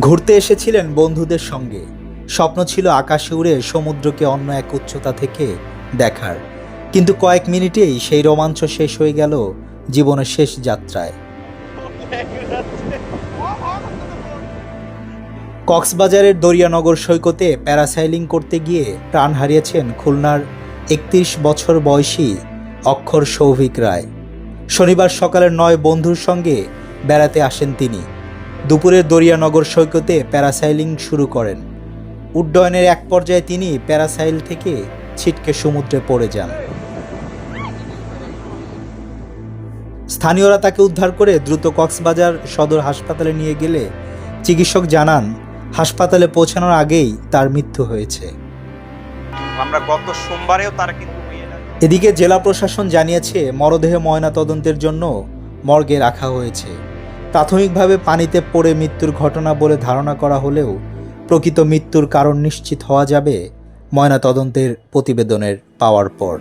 ঘুরতে এসেছিলেন বন্ধুদের সঙ্গে। স্বপ্ন ছিল আকাশে উড়ে সমুদ্রকে অন্য এক উচ্চতা থেকে দেখার, কিন্তু কয়েক মিনিটেই সেই রোমাঞ্চ শেষ হয়ে গেল জীবনের শেষ যাত্রায়। কক্সবাজারের দরিয়ানগর সৈকতে প্যারাসাইলিং করতে গিয়ে প্রাণ হারিয়েছেন খুলনার ৩১ বছর বয়সী অক্ষর সৌভিক রায়। শনিবার সকালে ৯ বন্ধুর সঙ্গে বেড়াতে আসেন তিনি। দুপুরে দরিয়ানগর সৈকতে প্যারাসাইলিং শুরু করেন। উড্ডয়নের এক পর্যায়ে তিনি প্যারাসাইল থেকে ছিটকে সমুদ্রে পড়ে যান। স্থানীয়রা তাকে উদ্ধার করে দ্রুত কক্সবাজার সদর হাসপাতালে নিয়ে গেলে চিকিৎসক জানান হাসপাতালে পৌঁছানোর আগেই তার মৃত্যু হয়েছে। আমরা গত সোমবারেও তারা কিন্তু এদিকে জেলা প্রশাসন জানিয়েছে মরদেহ ময়নাতদন্তের জন্য মর্গে রাখা হয়েছে। প্রাথমিকভাবে পানিতে পড়ে মৃত্যুর ঘটনা বলে ধারণা করা হলেও প্রকৃত মৃত্যুর কারণ নিশ্চিত হওয়া যাবে ময়নাতদন্তের প্রতিবেদনের পাওয়ার পর।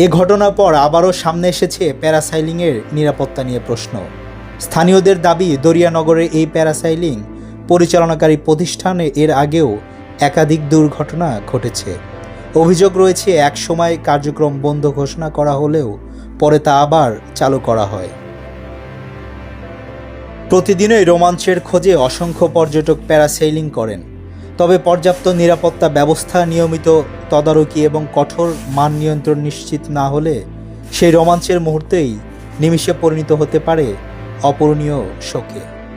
এ ঘটনার পর আবারও সামনে এসেছে প্যারাসাইলিংয়ের নিরাপত্তা নিয়ে প্রশ্ন। স্থানীয়দের দাবি, দরিয়ানগরের এই প্যারাসাইলিং পরিচালনাকারী প্রতিষ্ঠানে এর আগেও একাধিক দুর্ঘটনা ঘটেছে। অভিযোগ রয়েছে এক সময় কার্যক্রম বন্ধ ঘোষণা করা হলেও পরে তা আবার চালু করা হয়। প্রতিদিনই রোমাঞ্চের খোঁজে অসংখ্য পর্যটক প্যারাসেইলিং করেন, তবে পর্যাপ্ত নিরাপত্তা ব্যবস্থা, নিয়মিত তদারকি এবং কঠোর মান নিয়ন্ত্রণ নিশ্চিত না হলে সেই রোমাঞ্চের মুহূর্তেই নিমিষে পরিণত হতে পারে অপূরণীয় শোকে।